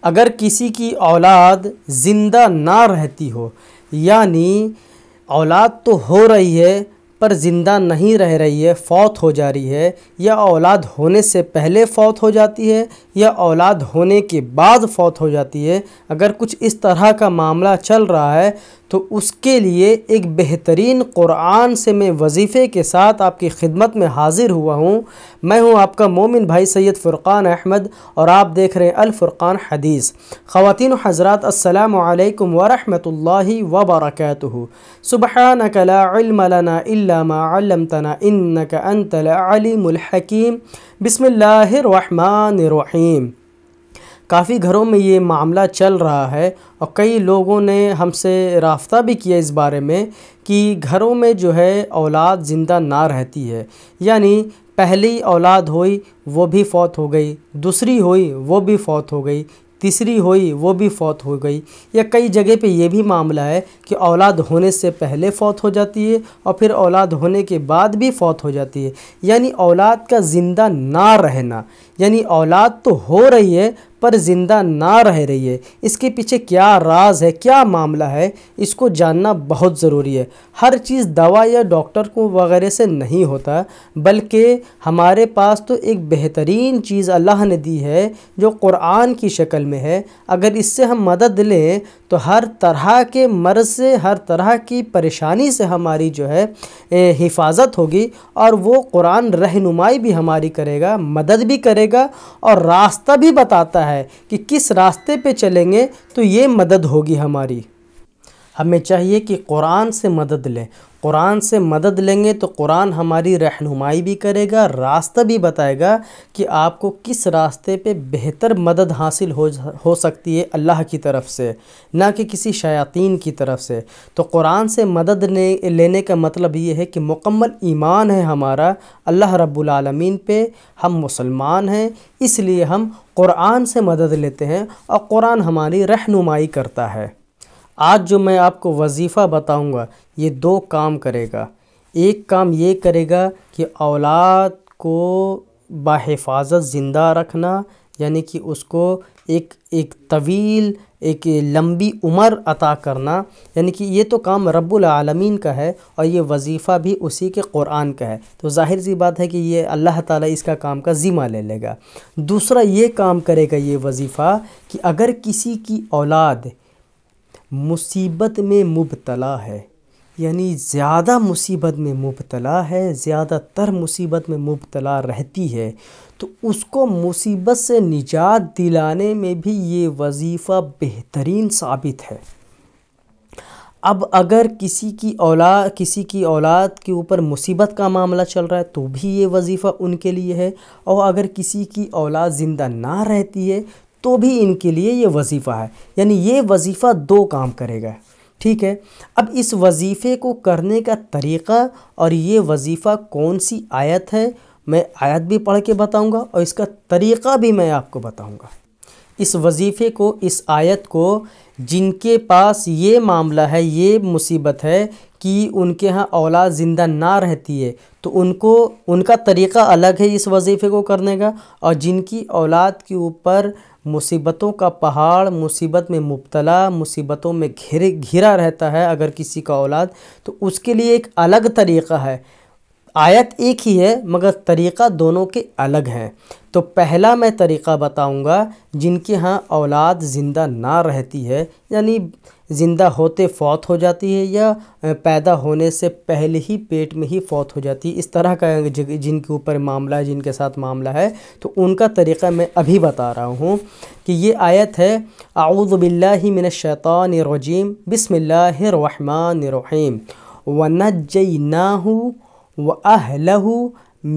اگر کسی کی اولاد زندہ نہ رہتی ہو، یعنی اولاد تو ہو رہی ہے پر زندہ نہیں رہ رہی ہے، فوت ہو جا رہی ہے، یا اولاد ہونے سے پہلے فوت ہو جاتی ہے یا اولاد ہونے کے بعد فوت ہو جاتی ہے، اگر کچھ اس طرح کا معاملہ چل رہا ہے تو اس کے لیے ایک بہترین قرآن سے میں وظیفے کے ساتھ آپ کی خدمت میں حاضر ہوا ہوں۔ میں ہوں آپ کا مومن بھائی سید فرقان احمد، اور آپ دیکھ رہے ہیں الفرقان حدیث۔ خواتین و حضرات، السلام علیکم ورحمۃ اللہ وبرکاتہ۔ سبحانک لا علم لنا الا ما علمتنا انک انت العلیم الحکیم۔ بسم اللہ الرحمن الرحیم۔ کافی گھروں میں یہ معاملہ چل رہا ہے، اور کئی لوگوں نے ہم سے رابطہ بھی کیا اس بارے میں کہ گھروں میں جو ہے اولاد زندہ نہ رہتی ہے، یعنی پہلی اولاد ہوئی وہ بھی فوت ہو گئی، دوسری ہوئی وہ بھی فوت ہو گئی، تیسری ہوئی وہ بھی فوت ہو گئی، یا کئی جگہ پہ یہ بھی معاملہ ہے کہ اولاد ہونے سے پہلے فوت ہو جاتی ہے اور پھر اولاد ہونے کے بعد بھی فوت ہو جاتی ہے، یعنی اولاد کا زندہ نہ رہنا، یعنی اولاد تو ہو رہی ہے پر زندہ نہ رہ رہی ہے۔ اس کے پیچھے کیا راز ہے، کیا معاملہ ہے، اس کو جاننا بہت ضروری ہے۔ ہر چیز دوا یا ڈاکٹر کو وغیرہ سے نہیں ہوتا، بلکہ ہمارے پاس تو ایک بہترین چیز اللہ نے دی ہے جو قرآن کی شکل میں ہے۔ اگر اس سے ہم مدد لیں تو ہر طرح کے مرض سے، ہر طرح کی پریشانی سے ہماری جو ہے حفاظت ہوگی، اور وہ قرآن رہنمائی بھی ہماری کرے گا، مدد بھی کرے گا، اور راستہ بھی بتاتا ہے کہ کس راستے پہ چلیں گے تو یہ مدد ہوگی ہماری۔ ہمیں چاہیے کہ قرآن سے مدد لیں۔ قرآن سے مدد لیں گے تو قرآن ہماری رہنمائی بھی کرے گا، راستہ بھی بتائے گا کہ آپ کو کس راستے پہ بہتر مدد حاصل ہو سکتی ہے اللہ کی طرف سے، نہ کہ کسی شیاطین کی طرف سے۔ تو قرآن سے مدد لینے کا مطلب یہ ہے کہ مکمل ایمان ہے ہمارا اللہ رب العالمین پہ، ہم مسلمان ہیں، اس لیے ہم قرآن سے مدد لیتے ہیں اور قرآن ہماری رہنمائی کرتا ہے۔ آج جو میں آپ کو وظیفہ بتاؤں گا یہ دو کام کرے گا۔ ایک کام یہ کرے گا کہ اولاد کو بحفاظت زندہ رکھنا، یعنی کہ اس کو ایک طویل، ایک لمبی عمر عطا کرنا، یعنی کہ یہ تو کام رب العالمین کا ہے اور یہ وظیفہ بھی اسی کے قرآن کا ہے، تو ظاہر سی بات ہے کہ یہ اللہ تعالیٰ اس کا کام کا ذمہ لے لے گا۔ دوسرا یہ کام کرے گا یہ وظیفہ کہ اگر کسی کی اولاد مصیبت میں مبتلا ہے، یعنی زیادہ مصیبت میں مبتلا ہے، زیادہ تر مصیبت میں مبتلا رہتی ہے، تو اس کو مصیبت سے نجات دلانے میں بھی یہ وظیفہ بہترین ثابت ہے۔ اب اگر کسی کی اولاد کے اوپر مصیبت کا معاملہ چل رہا ہے تو بھی یہ وظیفہ ان کے لیے ہے، اور اگر کسی کی اولاد زندہ نہ رہتی ہے تو بھی ان کے لیے یہ وظیفہ ہے، یعنی یہ وظیفہ دو کام کرے گا۔ ٹھیک ہے، اب اس وظیفے کو کرنے کا طریقہ اور یہ وظیفہ کون سی آیت ہے، میں آیت بھی پڑھ کے بتاؤں گا اور اس کا طریقہ بھی میں آپ کو بتاؤں گا۔ اس وظیفے کو، اس آیت کو جن کے پاس یہ معاملہ ہے، یہ مصیبت ہے کہ ان کے ہاں اولاد زندہ نہ رہتی ہے، تو ان کا طریقہ الگ ہے اس وظیفے کو کرنے کا، اور جن کی اولاد کے اوپر مصیبتوں کا پہاڑ، مصیبت میں مبتلا، مصیبتوں میں گھرا رہتا ہے اگر کسی کا اولاد، تو اس کے لیے ایک الگ طریقہ ہے۔ آیت ایک ہی ہے مگر طریقہ دونوں کے الگ ہیں۔ تو پہلا میں طریقہ بتاؤں گا جن کے ہاں اولاد زندہ نہ رہتی ہے، یعنی زندہ ہوتے فوت ہو جاتی ہے یا پیدا ہونے سے پہلے ہی پیٹ میں ہی فوت ہو جاتی ہے، اس طرح کا جن کے اوپر معاملہ ہے، جن کے ساتھ معاملہ ہے، تو ان کا طریقہ میں ابھی بتا رہا ہوں کہ یہ آیت ہے اعوذ باللہ من الشیطان الرجیم بسم اللہ الرحمن الرحیم وَنَجَّيْنَاهُ وَأَهْلَهُ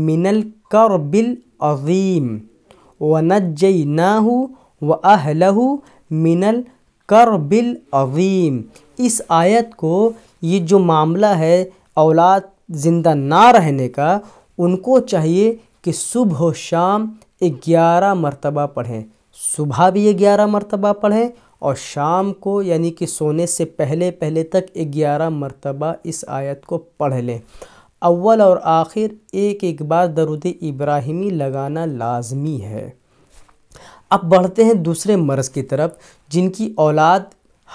مِنَ الْكَرْبِ الْعَظِيمِ وَنَجَّيْنَاهُ وَأَهْلَهُ مِنَ الْكَرْبِ الْعَظِيمِ۔ اس آیت کو یہ جو معاملہ ہے اولاد زندہ نہ رہنے کا، ان کو چاہیے کہ صبح و شام 11 مرتبہ پڑھیں، صبح بھی 11 مرتبہ پڑھیں اور شام کو یعنی کہ سونے سے پہلے تک 11 مرتبہ اس آیت کو پڑھ لیں۔ اول اور آخر ایک بار درود ابراہیمی لگانا لازمی ہے۔ اب بڑھتے ہیں دوسرے مرض کی طرف، جن کی اولاد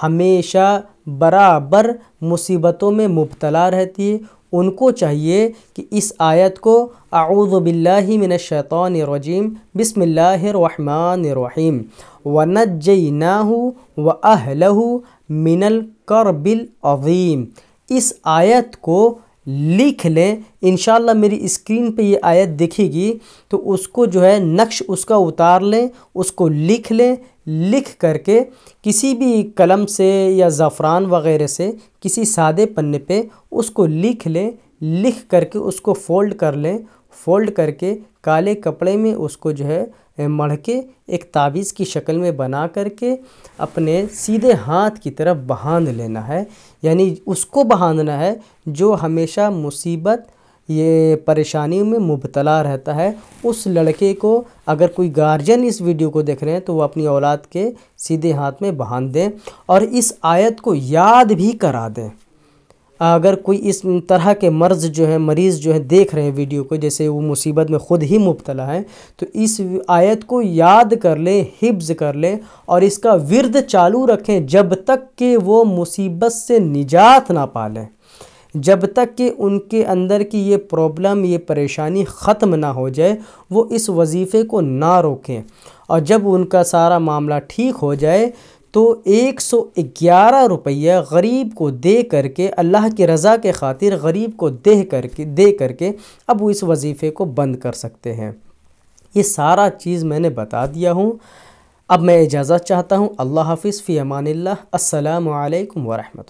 ہمیشہ برابر مصیبتوں میں مبتلا رہتی ہے۔ ان کو چاہیے کہ اس آیت کو اعوذ باللہ من الشیطان الرجیم بسم اللہ الرحمن الرحیم وَنَجَّيْنَاهُ وَأَهْلَهُ مِنَ الْكَرْبِ الْعَظِيمِ، اس آیت کو لکھ لیں۔ انشاءاللہ میری اسکرین پہ یہ آیت دکھے گی تو اس کو جو ہے نقش اس کا اتار لیں، اس کو لکھ لیں، لکھ کر کے کسی بھی قلم سے یا زعفران وغیرہ سے کسی سادے پنے پہ اس کو لکھ لیں، لکھ کر کے اس کو فولڈ کر لیں، فولڈ کر کے کالے کپڑے میں اس کو جو ہے مڑھ کے ایک تعویذ کی شکل میں بنا کر کے اپنے سیدھے ہاتھ کی طرف باندھ لینا ہے۔ یعنی اس کو باندھنا ہے جو ہمیشہ مصیبت یہ پریشانی میں مبتلا رہتا ہے۔ اس لڑکے کو اگر کوئی گارجین اس ویڈیو کو دیکھ رہے ہیں تو وہ اپنی اولاد کے سیدھے ہاتھ میں باندھ دیں اور اس آیت کو یاد بھی کرا دیں۔ اگر کوئی اس طرح کے مریض جو ہے دیکھ رہے ہیں ویڈیو کو، جیسے وہ مصیبت میں خود ہی مبتلا ہے، تو اس آیت کو یاد کر لیں، حفظ کر لیں اور اس کا ورد چالو رکھیں جب تک کہ وہ مصیبت سے نجات نہ پا لیں، جب تک کہ ان کے اندر کی یہ پرابلم، یہ پریشانی ختم نہ ہو جائے، وہ اس وظیفے کو نہ روکیں۔ اور جب ان کا سارا معاملہ ٹھیک ہو جائے تو 111 روپیہ غریب کو دے کر کے، اللہ کی رضا کے خاطر غریب کو دے کر کے اب وہ اس وظیفے کو بند کر سکتے ہیں۔ یہ سارا چیز میں نے بتا دیا ہوں۔ اب میں اجازت چاہتا ہوں۔ اللہ حافظ، فی امان اللہ، السلام علیکم ورحمۃ اللہ۔